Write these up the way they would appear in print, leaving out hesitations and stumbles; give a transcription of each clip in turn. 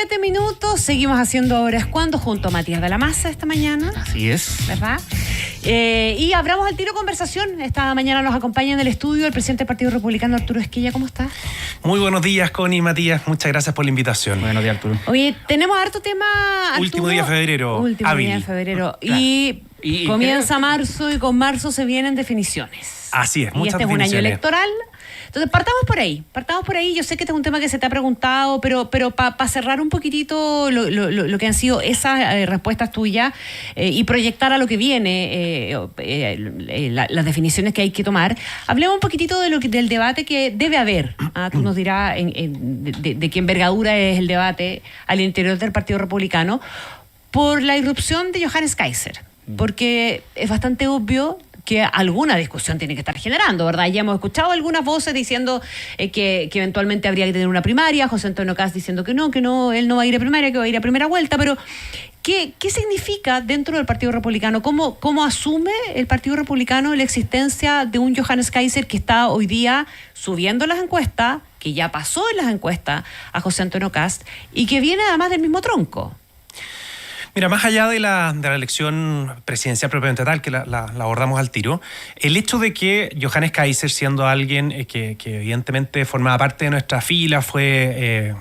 7 minutos, seguimos haciendo Ahora es Cuando junto a Matías de la Maza esta mañana. Así es. ¿Verdad? Y abramos al tiro conversación. Esta mañana nos acompaña en el estudio el presidente del Partido Republicano, Arturo Esquella. ¿Cómo estás? Muy buenos días, Connie y Matías. Muchas gracias por la invitación. Buenos días, Arturo. Oye, tenemos harto tema, Arturo. Último día de febrero. Último día de febrero. Claro. Y comienza marzo y con marzo se vienen definiciones. Así es, y muchas este es un año definiciones. electoral. Entonces, partamos por ahí. Yo sé que este es un tema que se te ha preguntado, pero para cerrar un poquitito lo que han sido esas respuestas tuyas y proyectar a lo que viene las definiciones que hay que tomar, hablemos un poquitito del debate que debe haber. Tú nos dirás de qué envergadura es el debate al interior del Partido Republicano por la irrupción de Johannes Kaiser, porque es bastante obvio que alguna discusión tiene que estar generando, ¿verdad? Ya hemos escuchado algunas voces diciendo que eventualmente habría que tener una primaria, José Antonio Kast diciendo que no, él no va a ir a primaria, que va a ir a primera vuelta, pero ¿qué significa dentro del Partido Republicano? ¿Cómo asume el Partido Republicano la existencia de un Johannes Kaiser que está hoy día subiendo las encuestas, que ya pasó en las encuestas a José Antonio Kast y que viene además del mismo tronco? Mira, más allá de la elección presidencial propiamente tal, que la abordamos al tiro, el hecho de que Johannes Kaiser, siendo alguien que evidentemente formaba parte de nuestra fila, fue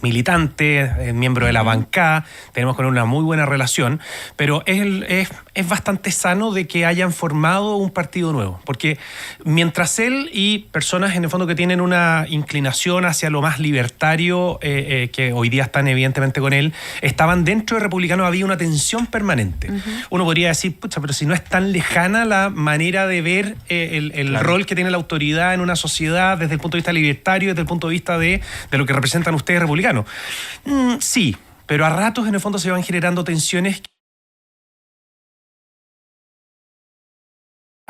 militante, miembro de la bancada, tenemos con él una muy buena relación, pero es bastante sano de que hayan formado un partido nuevo, porque mientras él y personas en el fondo que tienen una inclinación hacia lo más libertario, que hoy día están evidentemente con él, estaban dentro de Republicano, había una tensión permanente. Uno podría decir, pucha, pero si no es tan lejana la manera de ver el rol que tiene la autoridad en una sociedad desde el punto de vista libertario, desde el punto de vista de lo que representan ustedes republicanos. Sí, pero a ratos en el fondo se van generando tensiones.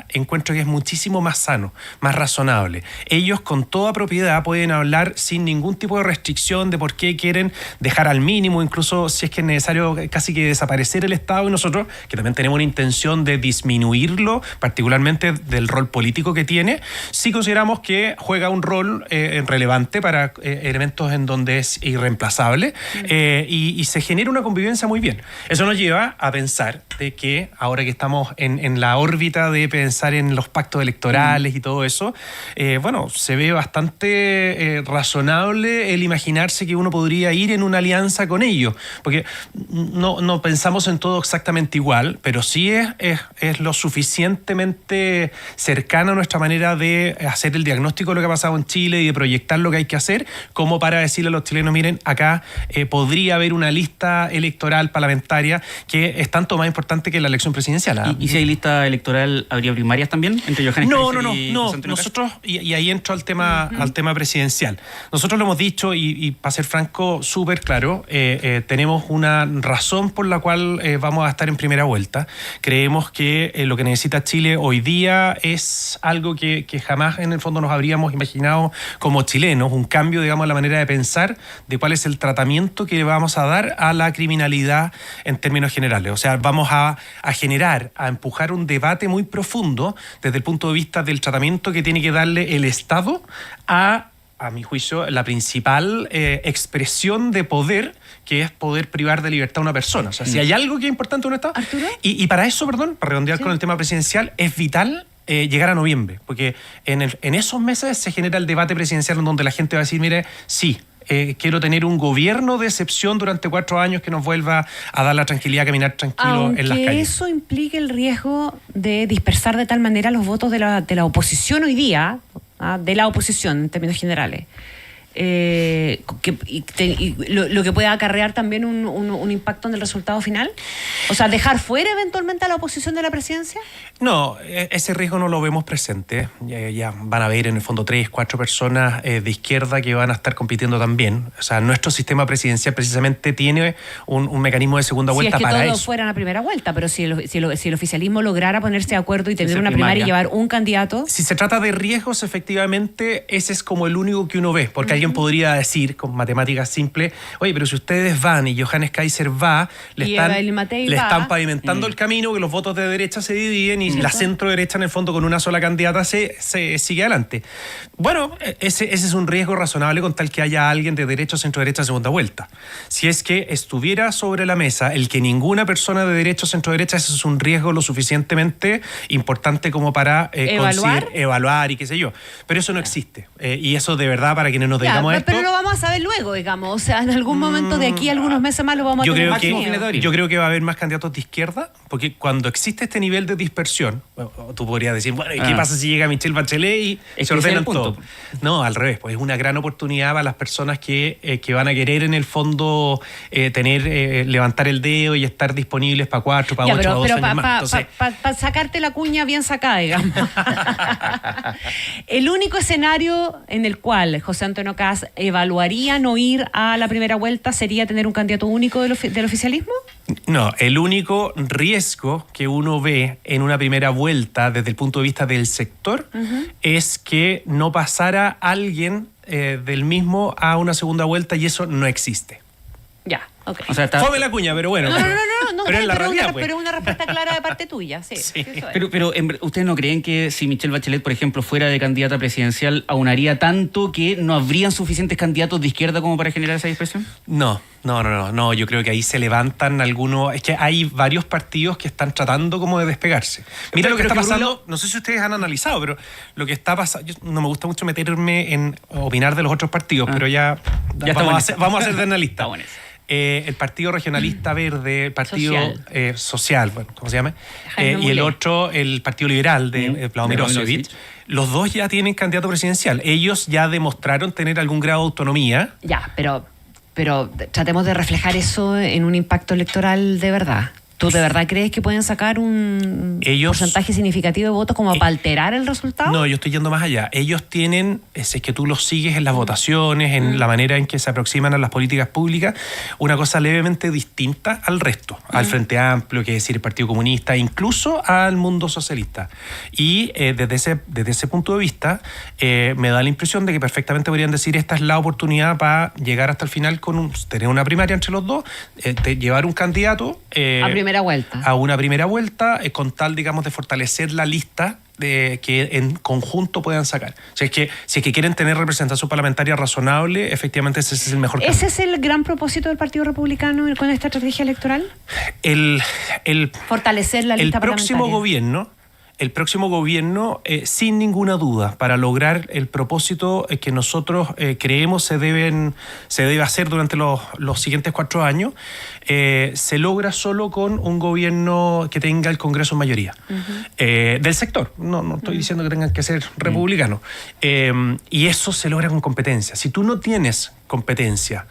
Encuentro que es muchísimo más sano, más razonable. Ellos con toda propiedad pueden hablar sin ningún tipo de restricción de por qué quieren dejar al mínimo, incluso si es que es necesario casi que desaparecer el Estado, y nosotros, que también tenemos una intención de disminuirlo, particularmente del rol político que tiene, sí consideramos que juega un rol relevante para elementos en donde es irreemplazable y se genera una convivencia muy bien. Eso nos lleva a pensar de que ahora que estamos en la órbita de pensar en los pactos electorales y todo eso, bueno, se ve bastante razonable el imaginarse que uno podría ir en una alianza con ellos, porque no pensamos en todo exactamente igual, pero sí es lo suficientemente cercana a nuestra manera de hacer el diagnóstico de lo que ha pasado en Chile y de proyectar lo que hay que hacer, como para decirle a los chilenos, miren, acá podría haber una lista electoral parlamentaria que es tanto más importante que la elección presidencial. ¿Y si hay lista electoral, habría primarias también entre Johannes Kaiser y José Antonio Kast? Nosotros, y ahí entro al tema presidencial. Nosotros lo hemos dicho y para ser franco, súper claro, tenemos una razón por la cual vamos a estar en primera vuelta. Creemos que lo que necesita Chile hoy día es algo que jamás en el fondo nos habríamos imaginado como chilenos, un cambio, digamos, en la manera de pensar de cuál es el tratamiento que le vamos a dar a la criminalidad en términos generales. O sea, vamos a empujar un debate muy profundo desde el punto de vista del tratamiento que tiene que darle el Estado a mi juicio, la principal expresión de poder, que es poder privar de libertad a una persona. O sea, si hay algo que es importante en un Estado, y para eso, para redondear con el tema presidencial, es vital llegar a noviembre, porque en esos meses se genera el debate presidencial en donde la gente va a decir, mire, sí, quiero tener un gobierno de excepción durante 4 años que nos vuelva a dar la tranquilidad, caminar tranquilo en las calles. Aunque eso implique el riesgo de dispersar de tal manera los votos de la oposición hoy día, de la oposición en términos generales. Lo que puede acarrear también un impacto en el resultado final. O sea, dejar fuera eventualmente a la oposición de la presidencia. No, ese riesgo no lo vemos presente. Ya van a haber en el fondo 3, 4 personas de izquierda que van a estar compitiendo también. O sea, nuestro sistema presidencial precisamente tiene un mecanismo de segunda vuelta para eso. Si es que todos fueran a primera vuelta, pero si el oficialismo lograra ponerse de acuerdo y tener una primaria y llevar un candidato. Si se trata de riesgos, efectivamente, ese es como el único que uno ve, porque alguien podría decir, con matemáticas simples, oye, pero si ustedes van y Johannes Kaiser va, le están pavimentando el camino, que los votos de derecha se dividen y la centro derecha en el fondo con una sola candidata se sigue adelante. Bueno, ese es un riesgo razonable con tal que haya alguien de derecha o centro derecha en segunda vuelta. Si es que estuviera sobre la mesa el que ninguna persona de derecha o centro derecha, ese es un riesgo lo suficientemente importante como para evaluar y qué sé yo. Pero eso no existe. Y eso de verdad, para quienes nos dedicamos a esto... Pero lo vamos a saber luego, digamos. O sea, en algún momento de aquí, algunos meses más, lo vamos a tener. Yo creo que va a haber más candidatos de izquierda, porque cuando existe este nivel de dispersión, tú podrías decir, bueno, ¿y qué pasa si llega Michelle Bachelet y se ordenan todo? No, al revés, pues es una gran oportunidad para las personas que van a querer en el fondo levantar el dedo y estar disponibles para 4, para 8, para 12 años más. Para sacarte la cuña bien sacada, digamos. El único escenario en el cual José Antonio Kast evaluaría no ir a la primera vuelta sería tener un candidato único del oficialismo. No, el único riesgo que uno ve en una primera vuelta desde el punto de vista del sector es que no pasara alguien del mismo a una segunda vuelta, y eso no existe. Ya, ok. O sea, fome la cuña, pero bueno. No, pero es la realidad, pues. Pero una respuesta clara de parte tuya, sí. Pero ¿ustedes no creen que si Michelle Bachelet, por ejemplo, fuera de candidata presidencial, aunaría tanto que no habrían suficientes candidatos de izquierda como para generar esa dispersión? No, yo creo que ahí se levantan algunos... Es que hay varios partidos que están tratando como de despegarse. Mira lo que está pasando, no sé si ustedes han analizado, pero lo que está pasando... No me gusta mucho meterme en opinar de los otros partidos, pero ya vamos a ser de analista. El Partido Regionalista Verde, el Partido Social, bueno, ¿cómo se llama? Y el otro, el Partido Liberal de Vladimir Milošević. Los dos ya tienen candidato presidencial. Ellos ya demostraron tener algún grado de autonomía. Ya, pero tratemos de reflejar eso en un impacto electoral de verdad. ¿Tú de verdad crees que pueden sacar un porcentaje significativo de votos como para alterar el resultado? No, yo estoy yendo más allá. Ellos tienen, si es que tú los sigues en las votaciones, en la manera en que se aproximan a las políticas públicas, una cosa levemente distinta al resto, al Frente Amplio, que es decir, el Partido Comunista, incluso al mundo socialista. Y desde ese punto de vista, me da la impresión de que perfectamente podrían decir, esta es la oportunidad para llegar hasta el final con tener una primaria entre los dos, llevar un candidato... a una primera vuelta, con tal, digamos, de fortalecer la lista de que en conjunto puedan sacar. Si es que quieren tener representación parlamentaria razonable, efectivamente ese es el mejor camino. ¿Ese es el gran propósito del Partido Republicano con esta estrategia electoral? Fortalecer la lista parlamentaria. El próximo gobierno, sin ninguna duda, para lograr el propósito que nosotros creemos se debe hacer durante los siguientes 4 años, se logra solo con un gobierno que tenga el Congreso en mayoría. Del sector. No estoy diciendo que tengan que ser republicanos. Y eso se logra con competencia. Si tú no tienes competencia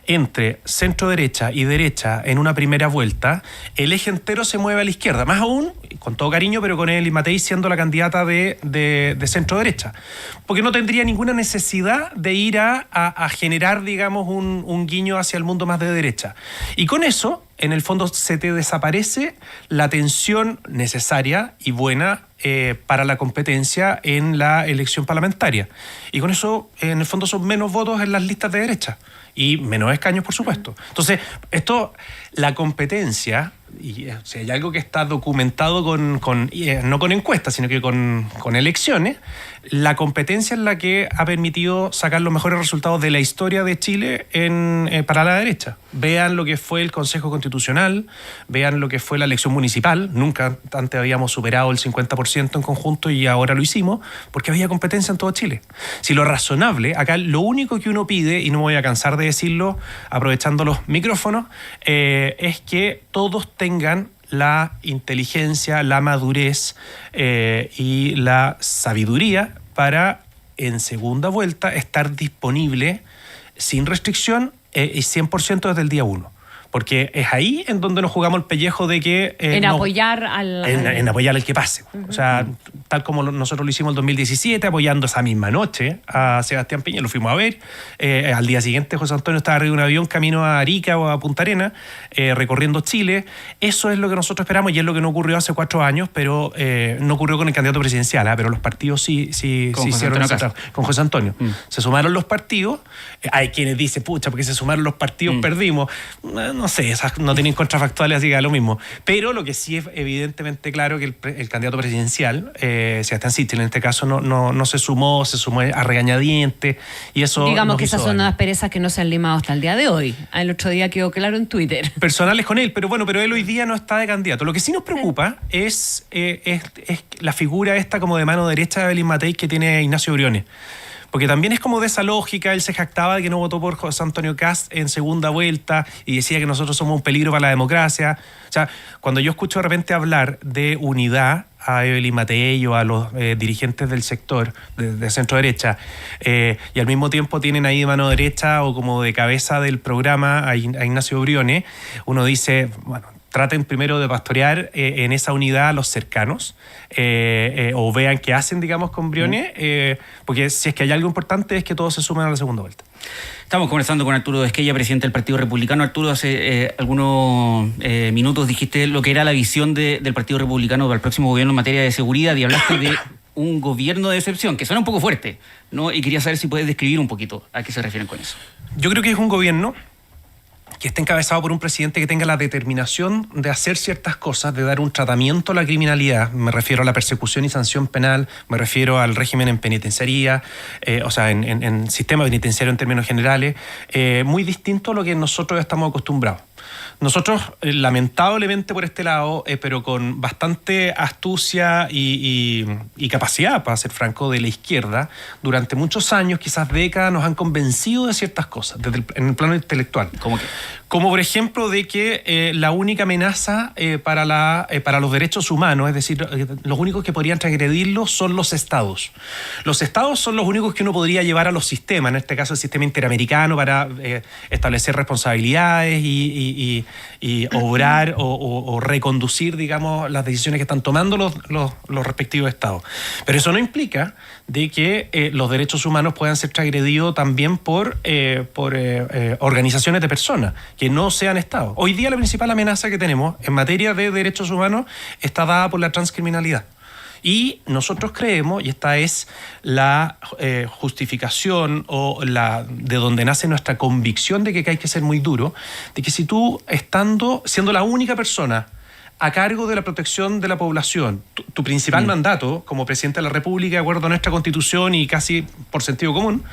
entre centro derecha y derecha en una primera vuelta, el eje entero se mueve a la izquierda, más aún, con todo cariño, pero con Eli Matei siendo la candidata de centro derecha, porque no tendría ninguna necesidad de ir a generar, digamos, un guiño hacia el mundo más de derecha. Y con eso, en el fondo, se te desaparece la tensión necesaria y buena para la competencia en la elección parlamentaria. Y con eso, en el fondo, son menos votos en las listas de derecha y menos escaños, por supuesto. Entonces, la competencia, y si hay algo que está documentado no con encuestas, sino que con elecciones, la competencia es la que ha permitido sacar los mejores resultados de la historia de Chile para la derecha. Vean lo que fue el Consejo Constitucional, vean lo que fue la elección municipal. Nunca antes habíamos superado el 50% en conjunto y ahora lo hicimos porque había competencia en todo Chile. Si lo razonable, acá lo único que uno pide, y no me voy a cansar de decirlo aprovechando los micrófonos, es que todos tengan la inteligencia, la madurez y la sabiduría para en segunda vuelta estar disponible sin restricción y 100% desde el día 1. Porque es ahí en donde nos jugamos el pellejo de que... apoyar en apoyar al que pase. O sea, tal como nosotros lo hicimos en 2017, apoyando esa misma noche a Sebastián Piñera, lo fuimos a ver. Al día siguiente José Antonio estaba arriba de un avión camino a Arica o a Punta Arenas, recorriendo Chile. Eso es lo que nosotros esperamos y es lo que no ocurrió hace 4 años, pero no ocurrió con el candidato presidencial, pero los partidos sí hicieron eso con José Antonio. Se sumaron los partidos. Hay quienes dicen, pucha, porque se sumaron los partidos, perdimos. no sé, esas no tienen contrafactuales, así que da lo mismo. Pero lo que sí es evidentemente claro que el candidato presidencial, Sebastián Sichel, en este caso no se sumó a regañadientes, y eso digamos nos que hizo esas son daño. unas perezas que no se han limado hasta el día de hoy. El otro día quedó claro en Twitter. Personales con él, pero él hoy día no está de candidato. Lo que sí nos preocupa es la figura esta como de mano derecha de Evelyn Matei que tiene Ignacio Briones. Porque también es como de esa lógica, él se jactaba de que no votó por José Antonio Kast en segunda vuelta y decía que nosotros somos un peligro para la democracia. O sea, cuando yo escucho de repente hablar de unidad a Evelyn Matei o a los dirigentes del sector de centro derecha, y al mismo tiempo tienen ahí de mano derecha o como de cabeza del programa a Ignacio Briones, uno dice, bueno, traten primero de pastorear en esa unidad a los cercanos, o vean qué hacen, digamos, con Briones, porque si es que hay algo importante es que todos se sumen a la segunda vuelta. Estamos conversando con Arturo Esquella, presidente del Partido Republicano. Arturo, hace algunos minutos dijiste lo que era la visión del Partido Republicano para el próximo gobierno en materia de seguridad y hablaste de un gobierno de excepción, que suena un poco fuerte, ¿no? Y quería saber si puedes describir un poquito a qué se refieren con eso. Yo creo que es un gobierno que esté encabezado por un presidente que tenga la determinación de hacer ciertas cosas, de dar un tratamiento a la criminalidad. Me refiero a la persecución y sanción penal, me refiero al régimen en penitenciaría, en sistema penitenciario en términos generales, muy distinto a lo que nosotros estamos acostumbrados. Nosotros, lamentablemente por este lado, pero con bastante astucia y capacidad, para ser franco, de la izquierda, durante muchos años, quizás décadas, nos han convencido de ciertas cosas, en el plano intelectual. ¿Cómo qué? Como por ejemplo de que la única amenaza para los derechos humanos, es decir, los únicos que podrían transgredirlos son los estados. Los estados son los únicos que uno podría llevar a los sistemas, en este caso el sistema interamericano, para establecer responsabilidades y obrar o reconducir, digamos, las decisiones que están tomando los respectivos estados. Pero eso no implica de que los derechos humanos puedan ser transgredidos también por organizaciones de personas que no sean estados. Hoy día la principal amenaza que tenemos en materia de derechos humanos está dada por la transcriminalidad. Y nosotros creemos, y esta es la justificación o de donde nace nuestra convicción de que hay que ser muy duro, de que si tú, siendo la única persona a cargo de la protección de la población, tu principal mandato como presidente de la República, de acuerdo a nuestra Constitución y casi por sentido común,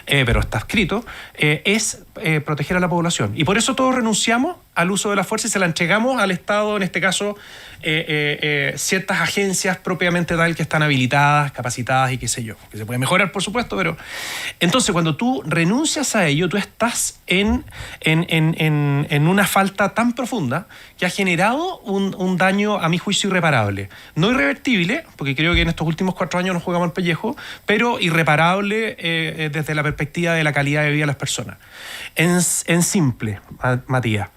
pero está escrito, es proteger a la población. Y por eso todos renunciamos al uso de la fuerza y se la entregamos al Estado, en este caso, ciertas agencias propiamente tal que están habilitadas, capacitadas y qué sé yo, que se puede mejorar, por supuesto, pero entonces cuando tú renuncias a ello, tú estás en una falta tan profunda que ha generado un daño, a mi juicio, irreparable. No irrevertible, porque creo que en estos últimos 4 años nos jugamos el pellejo, pero irreparable desde la perspectiva de la calidad de vida de las personas. En simple, Matías,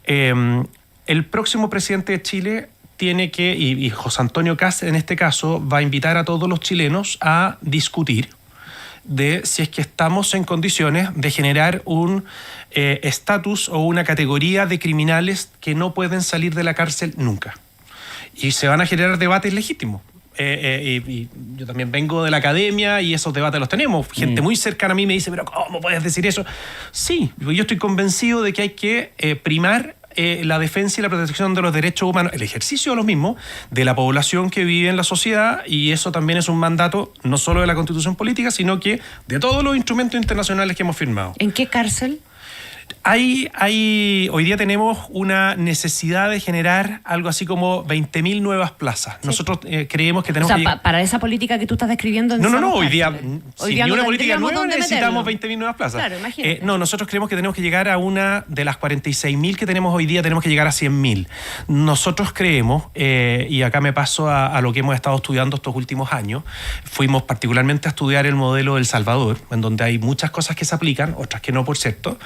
el próximo presidente de Chile tiene que, y José Antonio Kast en este caso, va a invitar a todos los chilenos a discutir de si es que estamos en condiciones de generar un estatus o una categoría de criminales que no pueden salir de la cárcel nunca. Y se van a generar debates legítimos. Y yo también vengo de la academia y esos debates los tenemos. Gente muy cercana a mí me dice, pero ¿cómo puedes decir eso? Sí, yo estoy convencido de que hay que primar la defensa y la protección de los derechos humanos, el ejercicio de los mismos, de la población que vive en la sociedad, y eso también es un mandato no solo de la Constitución política, sino que de todos los instrumentos internacionales que hemos firmado. ¿En qué cárcel? Hoy día tenemos una necesidad de generar algo así como 20.000 nuevas plazas. Sí. Nosotros creemos que tenemos para esa política que tú estás describiendo... No, hoy día ni una política nueva necesitamos 20.000 nuevas plazas. Claro, imagínate. Nosotros creemos que tenemos que llegar a una de las 46.000 que tenemos hoy día, tenemos que llegar a 100.000. Nosotros creemos, y acá me paso a lo que hemos estado estudiando estos últimos años, fuimos particularmente a estudiar el modelo de El Salvador, en donde hay muchas cosas que se aplican, otras que no, por cierto,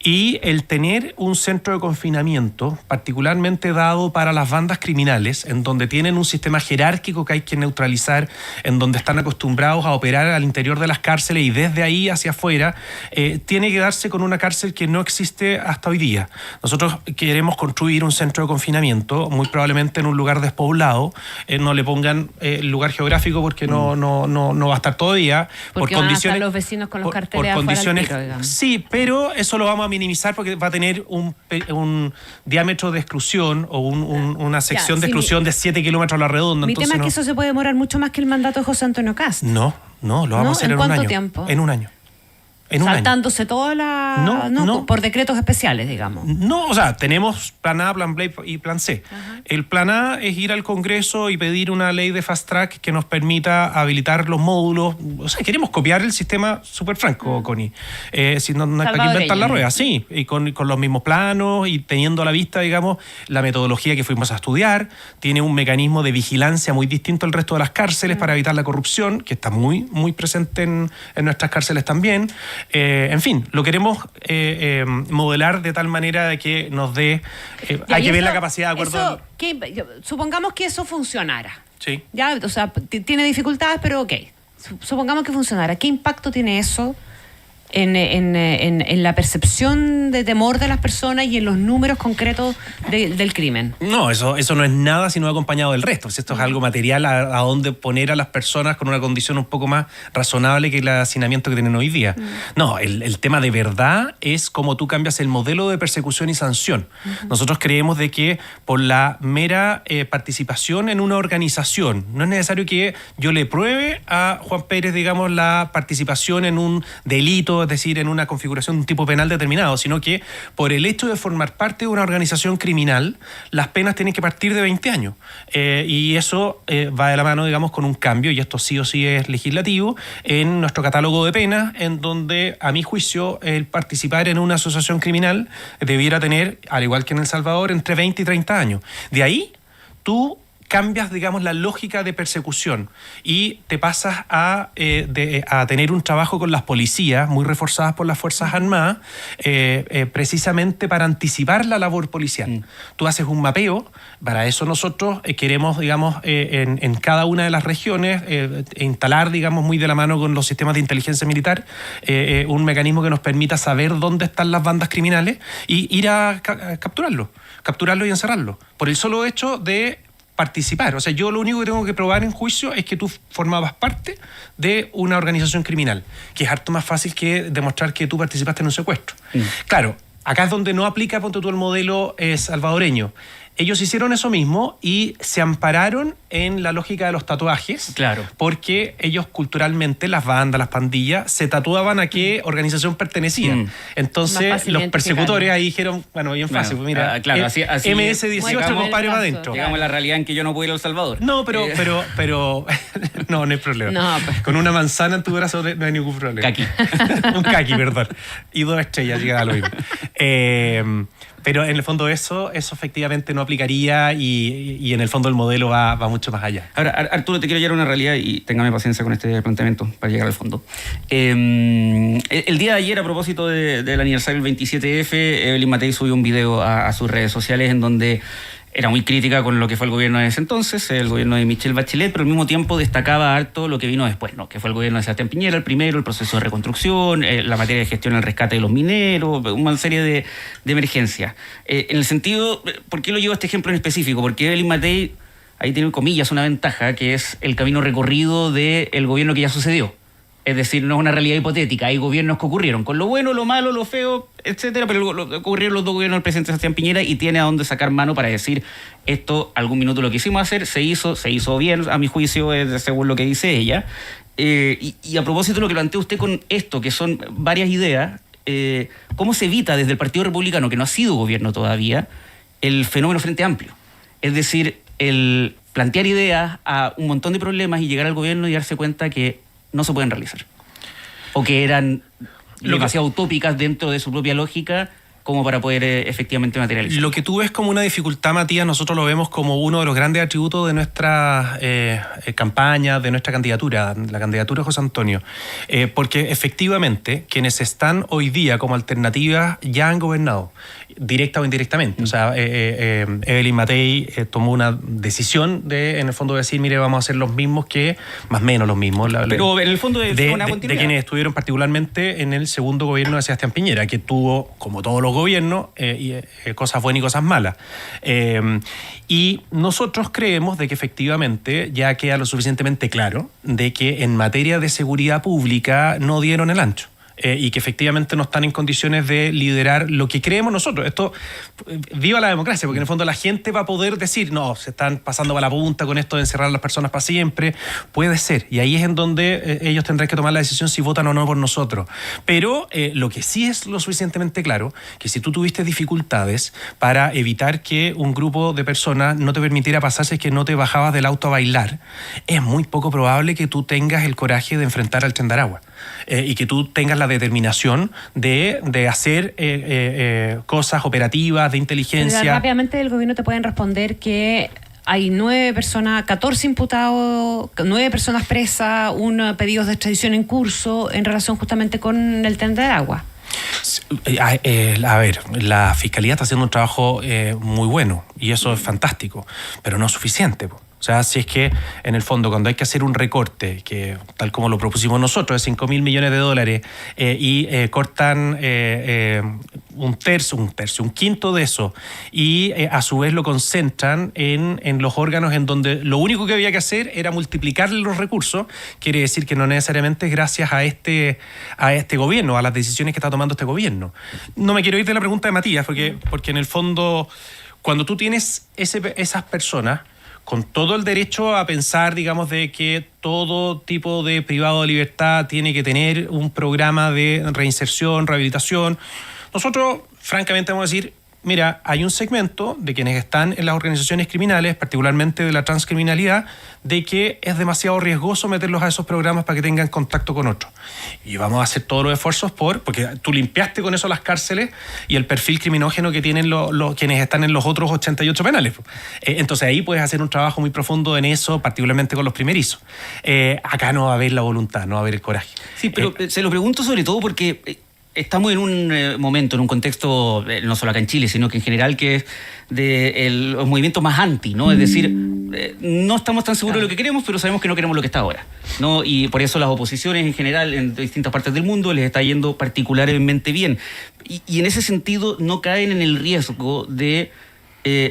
y el tener un centro de confinamiento particularmente dado para las bandas criminales, en donde tienen un sistema jerárquico que hay que neutralizar, en donde están acostumbrados a operar al interior de las cárceles y desde ahí hacia afuera, tiene que darse con una cárcel que no existe hasta hoy día. Nosotros queremos construir un centro de confinamiento, muy probablemente en un lugar despoblado, no le pongan lugar geográfico porque no va a estar todavía, porque por condiciones, los vecinos con los carteles por condiciones, afuera al tiro, sí, pero eso lo vamos a minimizar porque va a tener un diámetro de exclusión o una sección de exclusión de 7 kilómetros a la redonda. Mi tema es que eso se puede demorar mucho más que el mandato de José Antonio Kast. No, lo vamos a hacer en un año. ¿En cuánto tiempo? En un año. Saltándose toda la... No. Por decretos especiales, digamos. No, o sea, tenemos plan A, plan B y plan C. Ajá. El plan A es ir al Congreso y pedir una ley de fast track que nos permita habilitar los módulos. O sea, queremos copiar el sistema súper franco, Connie. Si no hay para qué inventar la rueda, sí. Y con los mismos planos y teniendo a la vista, digamos, la metodología que fuimos a estudiar. Tiene un mecanismo de vigilancia muy distinto al resto de las cárceles para evitar la corrupción, que está muy, muy presente en nuestras cárceles también. En fin, lo queremos modelar de tal manera de que nos dé... hay que ver la capacidad de acuerdo... Supongamos que eso funcionara. Sí. Ya, o sea, tiene dificultades, pero ok. Supongamos que funcionara. ¿Qué impacto tiene eso en la percepción de temor de las personas y en los números concretos del crimen? No, eso no es nada si no acompañado del resto. Esto es algo material a donde poner a las personas con una condición un poco más razonable que el hacinamiento que tienen hoy día. No, el tema de verdad es cómo tú cambias el modelo de persecución y sanción. Nosotros creemos de que por la mera participación en una organización, no es necesario que yo le pruebe a Juan Pérez, digamos, la participación en un delito, es decir, en una configuración de un tipo penal determinado, sino que por el hecho de formar parte de una organización criminal, las penas tienen que partir de 20 años. Y eso va de la mano, digamos, con un cambio, y esto sí o sí es legislativo, en nuestro catálogo de penas, en donde, a mi juicio, el participar en una asociación criminal debiera tener, al igual que en El Salvador, entre 20 y 30 años. De ahí, tú cambias, digamos, la lógica de persecución y te pasas a tener un trabajo con las policías, muy reforzadas por las Fuerzas Armadas, precisamente para anticipar la labor policial. Tú haces un mapeo, para eso nosotros queremos, digamos, en cada una de las regiones, instalar, digamos, muy de la mano con los sistemas de inteligencia militar, un mecanismo que nos permita saber dónde están las bandas criminales y ir a capturarlos y encerrarlos, por el solo hecho de participar. O sea, yo lo único que tengo que probar en juicio es que tú formabas parte de una organización criminal, que es harto más fácil que demostrar que tú participaste en un secuestro. Claro, acá es donde no aplica, ponte tú, el modelo salvadoreño. Ellos hicieron eso mismo y se ampararon en la lógica de los tatuajes, claro, porque ellos culturalmente, las bandas, las pandillas, se tatuaban a qué organización pertenecían. Entonces los persecutores ahí dijeron, bueno, bien fácil, pues mira, claro, así MS-18, compadre, va adentro. Digamos la realidad en que yo no puedo ir a El Salvador. No, pero no hay problema. No, con una manzana en tu brazo no hay ningún problema. Caqui. Un caqui, perdón. Y 2 estrellas, llega a lo mismo. Pero en el fondo eso efectivamente no aplicaría y en el fondo el modelo va mucho más allá. Ahora, Arturo, te quiero llevar a una realidad y téngame paciencia con este planteamiento para llegar al fondo. El día de ayer, a propósito del aniversario del 27F, Evelyn Matei subió un video a sus redes sociales en donde era muy crítica con lo que fue el gobierno de ese entonces, el gobierno de Michelle Bachelet, pero al mismo tiempo destacaba harto lo que vino después, ¿no? Que fue el gobierno de Sebastián Piñera, el primero, el proceso de reconstrucción, la materia de gestión del rescate de los mineros, una serie de emergencias. En el sentido, ¿por qué lo llevo a este ejemplo en específico? Porque Evelyn Matei, ahí tiene comillas una ventaja, que es el camino recorrido del gobierno que ya sucedió. Es decir, no es una realidad hipotética, hay gobiernos que ocurrieron, con lo bueno, lo malo, lo feo, etcétera, pero ocurrieron los dos gobiernos del presidente Sebastián Piñera y tiene a dónde sacar mano para decir, esto algún minuto lo quisimos hacer, se hizo bien, a mi juicio, según lo que dice ella. Y a propósito de lo que plantea usted con esto, que son varias ideas, ¿cómo se evita desde el Partido Republicano, que no ha sido gobierno todavía, el fenómeno Frente Amplio? Es decir, el plantear ideas a un montón de problemas y llegar al gobierno y darse cuenta que no se pueden realizar, o que eran demasiado utópicas dentro de su propia lógica como para poder efectivamente materializar. Lo que tú ves como una dificultad, Matías, nosotros lo vemos como uno de los grandes atributos de nuestra campaña, de nuestra candidatura, la candidatura de José Antonio, porque efectivamente quienes están hoy día como alternativas ya han gobernado, directa o indirectamente. O sea, Evelyn Matei tomó una decisión de, en el fondo, decir, mire, vamos a hacer los mismos que, más o menos los mismos. Pero en el fondo es una continuidad. De quienes estuvieron particularmente en el segundo gobierno de Sebastián Piñera, que tuvo, como todos los gobiernos, cosas buenas y cosas malas. Y nosotros creemos de que efectivamente ya queda lo suficientemente claro de que en materia de seguridad pública no dieron el ancho. y que efectivamente no están en condiciones de liderar lo que creemos nosotros. Esto, viva la democracia, porque en el fondo la gente va a poder decir, no, se están pasando para la punta con esto de encerrar a las personas para siempre. Puede ser, y ahí es en donde ellos tendrán que tomar la decisión si votan o no por nosotros. Pero lo que sí es lo suficientemente claro, que si tú tuviste dificultades para evitar que un grupo de personas no te permitiera pasar si es que no te bajabas del auto a bailar, es muy poco probable que tú tengas el coraje de enfrentar al Tren de Aragua. Y que tú tengas la determinación de hacer cosas operativas, de inteligencia. Pero rápidamente del gobierno te pueden responder que hay 9 personas, 14 imputados, 9 personas presas, un pedido de extradición en curso en relación justamente con el Tren de Aragua. A ver, la Fiscalía está haciendo un trabajo muy bueno y eso es fantástico, pero no es suficiente. O sea, si es que en el fondo cuando hay que hacer un recorte, que tal como lo propusimos nosotros, de $5.000 millones y cortan un quinto de eso y a su vez lo concentran en los órganos en donde lo único que había que hacer era multiplicarle los recursos, quiere decir que no necesariamente es gracias a este gobierno, a las decisiones que está tomando este gobierno. No me quiero ir de la pregunta de Matías, porque en el fondo cuando tú tienes esas personas con todo el derecho a pensar, digamos, de que todo tipo de privado de libertad tiene que tener un programa de reinserción, rehabilitación. Nosotros, francamente, vamos a decir, mira, hay un segmento de quienes están en las organizaciones criminales, particularmente de la transcriminalidad, de que es demasiado riesgoso meterlos a esos programas para que tengan contacto con otros. Y vamos a hacer todos los esfuerzos porque tú limpiaste con eso las cárceles y el perfil criminógeno que tienen quienes están en los otros 88 penales. Entonces ahí puedes hacer un trabajo muy profundo en eso, particularmente con los primerizos. Acá no va a haber la voluntad, no va a haber el coraje. Sí, pero se lo pregunto sobre todo porque estamos en un momento, en un contexto, no solo acá en Chile, sino que en general, que es de los movimientos más anti, ¿no? Es decir, no estamos tan seguros de lo que queremos, pero sabemos que no queremos lo que está ahora, ¿no? Y por eso las oposiciones en general en distintas partes del mundo les está yendo particularmente bien. Y en ese sentido no caen en el riesgo de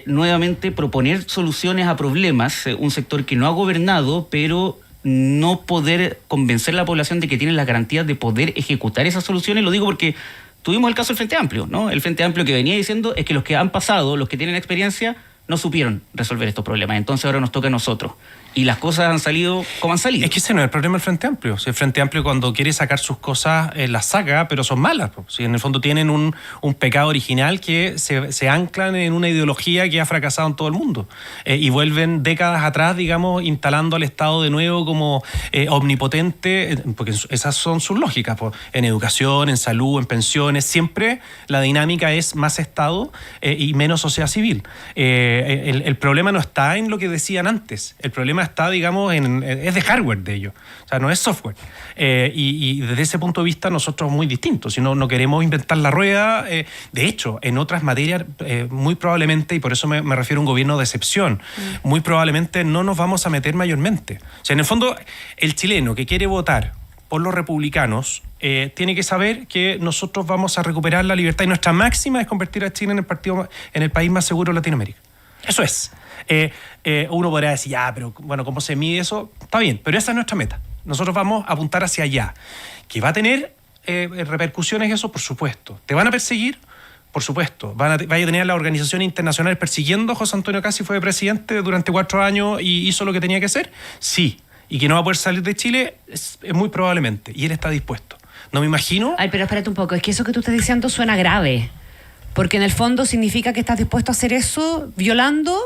nuevamente proponer soluciones a problemas, un sector que no ha gobernado, pero no poder convencer a la población de que tienen las garantías de poder ejecutar esas soluciones. Lo digo porque tuvimos el caso del Frente Amplio, ¿no? El Frente Amplio que venía diciendo es que los que han pasado, los que tienen experiencia, no supieron resolver estos problemas. Entonces ahora nos toca a nosotros. Y las cosas han salido como han salido. Es que ese no es el problema del Frente Amplio. Si el Frente Amplio cuando quiere sacar sus cosas las saca, pero son malas. Si en el fondo tienen un pecado original que se anclan en una ideología que ha fracasado en todo el mundo. Y vuelven décadas atrás, digamos, instalando al Estado de nuevo como omnipotente, porque esas son sus lógicas. En educación, en salud, en pensiones, siempre la dinámica es más Estado y menos sociedad civil. El problema no está en lo que decían antes. El problema está, digamos, es de hardware de ellos, o sea, no es software. Y desde ese punto de vista nosotros muy distintos, si no queremos inventar la rueda. De hecho, en otras materias, muy probablemente, y por eso me refiero a un gobierno de excepción, muy probablemente no nos vamos a meter mayormente. O sea, en el fondo, el chileno que quiere votar por los republicanos tiene que saber que nosotros vamos a recuperar la libertad y nuestra máxima es convertir a Chile en el país más seguro de Latinoamérica. Eso es. Uno podrá decir, pero bueno, ¿cómo se mide eso? Está bien, pero esa es nuestra meta. Nosotros vamos a apuntar hacia allá. ¿Que va a tener repercusiones eso? Por supuesto. ¿Te van a perseguir? Por supuesto. Vaya a tener la organización internacional persiguiendo a José Antonio Kast, fue presidente durante 4 años y hizo lo que tenía que hacer. Sí. Y que no va a poder salir de Chile es muy probablemente. Y él está dispuesto. No me imagino. Ay, pero espérate un poco. Es que eso que tú estás diciendo suena grave. Porque en el fondo significa que estás dispuesto a hacer eso violando.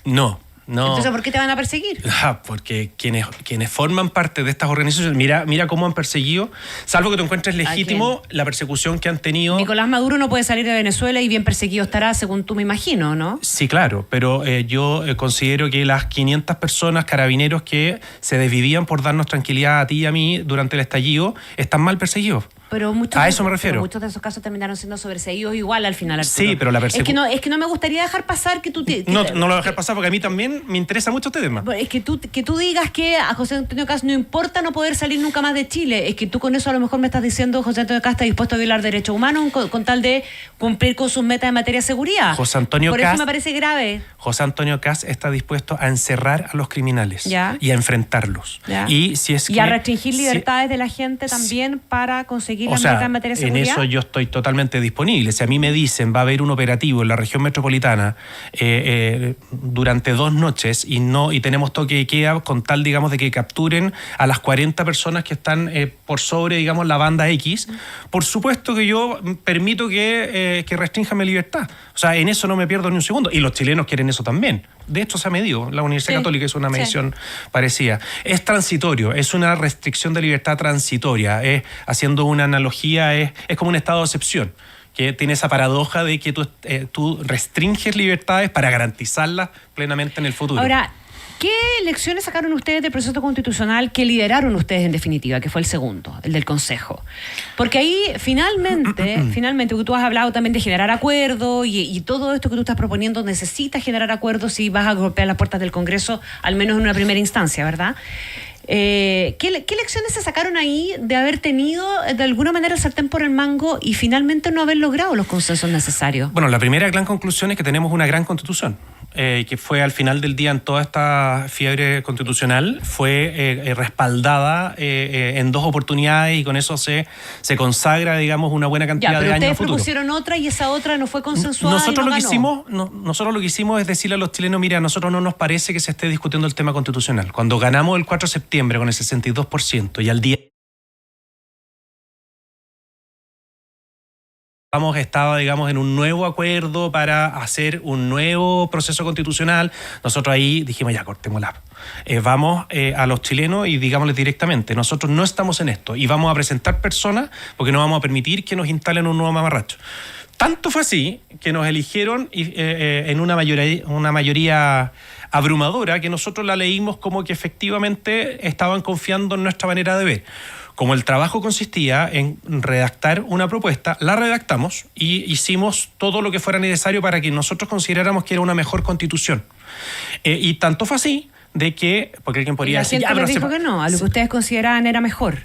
No. Entonces, ¿por qué te van a perseguir? Porque quienes forman parte de estas organizaciones, mira cómo han perseguido, salvo que tú encuentres legítimo la persecución que han tenido. Nicolás Maduro no puede salir de Venezuela y bien perseguido estará, según tú me imagino, ¿no? Sí, claro, pero yo considero que las 500 personas, carabineros que se desvivían por darnos tranquilidad a ti y a mí durante el estallido, están mal perseguidos. Pero a eso me refiero. Pero muchos de esos casos terminaron siendo sobreseídos igual al final, Arturo. Sí, pero la persecución. Es que no me gustaría dejar pasar que tú... No lo voy a dejar pasar porque a mí también me interesa mucho este tema. Es que tú digas que a José Antonio Kast no importa no poder salir nunca más de Chile. Es que tú con eso a lo mejor me estás diciendo José Antonio Kast está dispuesto a violar derechos humanos con tal de cumplir con sus metas en materia de seguridad. José Antonio Por Kast, eso me parece grave. José Antonio Kast está dispuesto a encerrar a los criminales y a enfrentarlos. Ya. Y a restringir libertades de la gente también para conseguir cumplir las metas en materia de en seguridad? eso yo estoy totalmente disponible. Si a mí me dicen va a haber un operativo en la región metropolitana durante 2 noches y tenemos toque de queda con tal, digamos, de que capturen a las 40 personas que están por sobre, digamos, la banda X, por supuesto que yo permito que restrinjan mi libertad. O sea, en eso no me pierdo ni un segundo. Y los chilenos quieren eso también. De hecho, se ha medido. La Universidad Católica hizo una medición parecida. Es transitorio, es una restricción de libertad transitoria. Haciendo una analogía, es como un estado de excepción, que tiene esa paradoja de que tú restringes libertades para garantizarlas plenamente en el futuro. Ahora, ¿qué lecciones sacaron ustedes del proceso constitucional que lideraron ustedes en definitiva, que fue el segundo, el del Consejo? Porque ahí finalmente, porque tú has hablado también de generar acuerdos y todo esto que tú estás proponiendo necesita generar acuerdos si vas a golpear las puertas del Congreso, al menos en una primera instancia, ¿verdad? ¿Qué lecciones se sacaron ahí de haber tenido de alguna manera el sartén por el mango y finalmente no haber logrado los consensos necesarios? Bueno, la primera gran conclusión es que tenemos una gran constitución. Que fue al final del día en toda esta fiebre constitucional, fue respaldada en 2 oportunidades y con eso se consagra, digamos, una buena cantidad de años. Pero ustedes propusieron otra y esa otra no fue consensuada. Nosotros y lo que hicimos es decirle a los chilenos, mira, a nosotros no nos parece que se esté discutiendo el tema constitucional. Cuando ganamos el 4 de septiembre con el 62% y al día estaba, digamos, en un nuevo acuerdo para hacer un nuevo proceso constitucional, nosotros ahí dijimos, ya, cortémosla. Vamos a los chilenos y digámosles directamente, nosotros no estamos en esto y vamos a presentar personas porque no vamos a permitir que nos instalen un nuevo mamarracho. Tanto fue así que nos eligieron en una mayoría abrumadora que nosotros la leímos como que efectivamente estaban confiando en nuestra manera de ver. Como el trabajo consistía en redactar una propuesta, la redactamos y hicimos todo lo que fuera necesario para que nosotros consideráramos que era una mejor constitución. Y tanto fue así de que, porque alguien podría decir... La gente dijo que no, a lo que ustedes consideraban era mejor.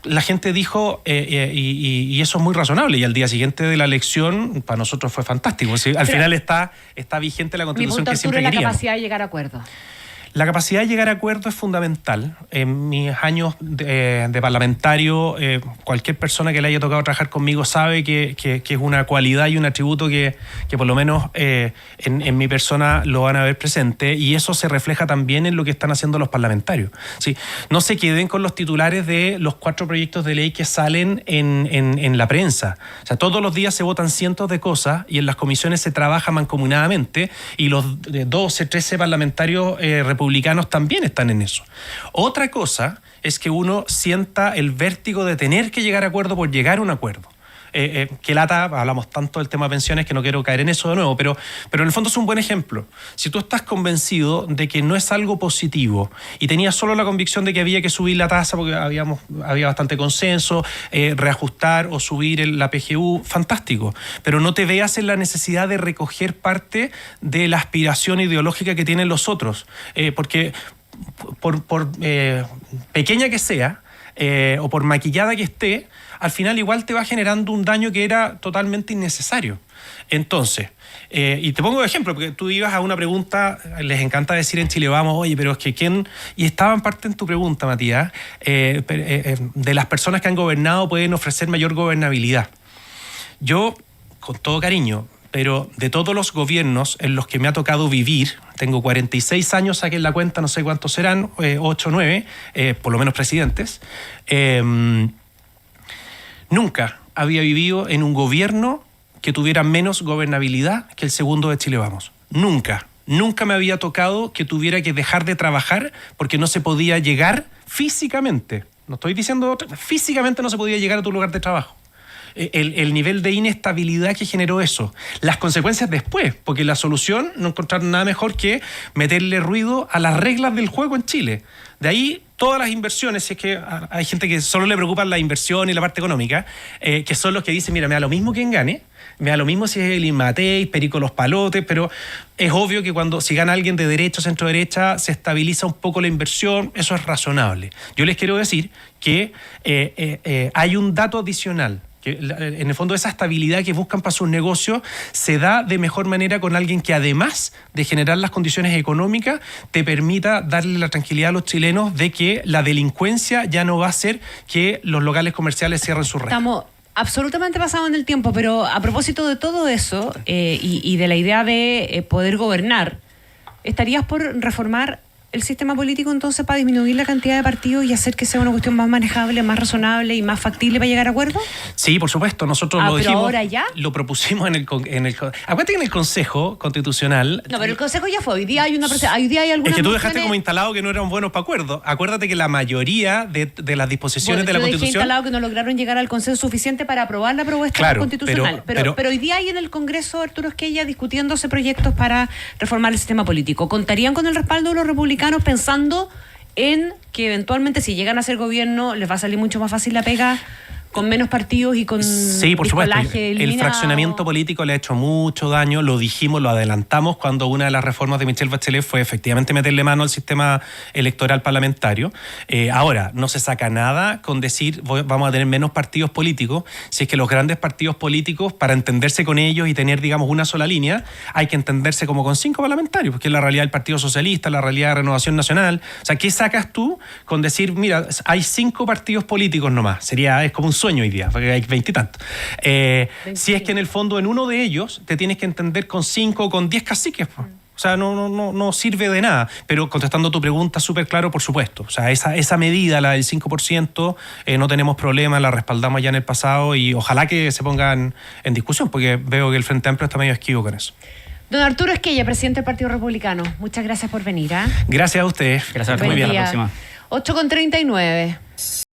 La gente dijo, y eso es muy razonable, y al día siguiente de la elección para nosotros fue fantástico. Al final está vigente la constitución que siempre queríamos. Mi punto, Arturo, es la capacidad de llegar a acuerdos. La capacidad de llegar a acuerdos es fundamental. En mis años de parlamentario, cualquier persona que le haya tocado trabajar conmigo sabe que es una cualidad y un atributo que por lo menos en mi persona lo van a ver presente, y eso se refleja también en lo que están haciendo los parlamentarios. ¿Sí? No se queden con los titulares de los 4 proyectos de ley que salen en la prensa. O sea, todos los días se votan cientos de cosas y en las comisiones se trabaja mancomunadamente, y los 12, 13 parlamentarios republicanos también están en eso. Otra cosa es que uno sienta el vértigo de tener que llegar a acuerdo por llegar a un acuerdo. Que lata, hablamos tanto del tema de pensiones que no quiero caer en eso de nuevo, pero en el fondo es un buen ejemplo. Si tú estás convencido de que no es algo positivo y tenías solo la convicción de que había que subir la tasa porque había bastante consenso, reajustar o subir la PGU, fantástico, pero no te veas en la necesidad de recoger parte de la aspiración ideológica que tienen los otros, porque por pequeña que sea o por maquillada que esté, al final igual te va generando un daño que era totalmente innecesario. Entonces, y te pongo de ejemplo, porque tú ibas a una pregunta, les encanta decir en Chile Vamos, oye, pero es que ¿quién? Y estaba en parte en tu pregunta, Matías, de las personas que han gobernado pueden ofrecer mayor gobernabilidad. Yo, con todo cariño, pero de todos los gobiernos en los que me ha tocado vivir, tengo 46 años, saquen la cuenta, no sé cuántos serán, 8 o 9, por lo menos presidentes, nunca había vivido en un gobierno que tuviera menos gobernabilidad que el segundo de Chile Vamos. Nunca me había tocado que tuviera que dejar de trabajar porque no se podía llegar físicamente. No estoy diciendo físicamente no se podía llegar a tu lugar de trabajo. El nivel de inestabilidad que generó eso. Las consecuencias después, porque la solución no encontraron nada mejor que meterle ruido a las reglas del juego en Chile. De ahí todas las inversiones, si es que hay gente que solo le preocupan la inversión y la parte económica, que son los que dicen, mira, me da lo mismo quien gane, me da lo mismo si es el Inmatei, Perico Los Palotes, pero es obvio que si gana alguien de derecha o centro derecha, se estabiliza un poco la inversión, eso es razonable. Yo les quiero decir que hay un dato adicional, que en el fondo esa estabilidad que buscan para sus negocios se da de mejor manera con alguien que además de generar las condiciones económicas te permita darle la tranquilidad a los chilenos de que la delincuencia ya no va a hacer que los locales comerciales cierren sus rejas. Estamos absolutamente pasados en el tiempo, pero a propósito de todo eso y de la idea de poder gobernar, ¿estarías por reformar el sistema político entonces para disminuir la cantidad de partidos y hacer que sea una cuestión más manejable, más razonable y más factible para llegar a acuerdos? Sí, por supuesto. Nosotros lo pero dijimos. ahora ya. Lo propusimos acuérdate que en el Consejo Constitucional. No, pero el Consejo ya fue. Hoy día hay algunas Es que tú dejaste mociones. como instalado que no eran buenos para acuerdos. Acuérdate que la mayoría de las disposiciones de la Yo dejé Constitución. instalado que no lograron llegar al consenso suficiente para aprobar la propuesta constitucional. Pero hoy día hay en el Congreso, Arturo Esquella, discutiéndose proyectos para reformar el sistema político. ¿Contarían con el respaldo de los republicanos pensando en que eventualmente si llegan a ser gobierno les va a salir mucho más fácil la pega con menos partidos y con Sí, por supuesto. El eliminado? fraccionamiento político le ha hecho mucho daño, lo dijimos, lo adelantamos cuando una de las reformas de Michelle Bachelet fue efectivamente meterle mano al sistema electoral parlamentario. Ahora, no se saca nada con decir vamos a tener menos partidos políticos, si es que los grandes partidos políticos, para entenderse con ellos y tener, digamos, una sola línea, hay que entenderse como con 5 parlamentarios, porque es la realidad del Partido Socialista, la realidad de Renovación Nacional. O sea, ¿qué sacas tú con decir, mira, hay 5 partidos políticos nomás? Es como un sueño hoy día, porque hay 20 y tantos. Si es que en el fondo en uno de ellos te tienes que entender con 5 o con 10 caciques. O sea, no sirve de nada. Pero contestando tu pregunta súper claro, por supuesto. O sea, esa medida, la del 5%, no tenemos problema, la respaldamos ya en el pasado y ojalá que se pongan en discusión, porque veo que el Frente Amplio está medio esquivo con eso. Don Arturo Esquella, presidente del Partido Republicano, muchas gracias por venir. Gracias a ustedes. Gracias, Buen muy bien, día. la próxima. 8:39.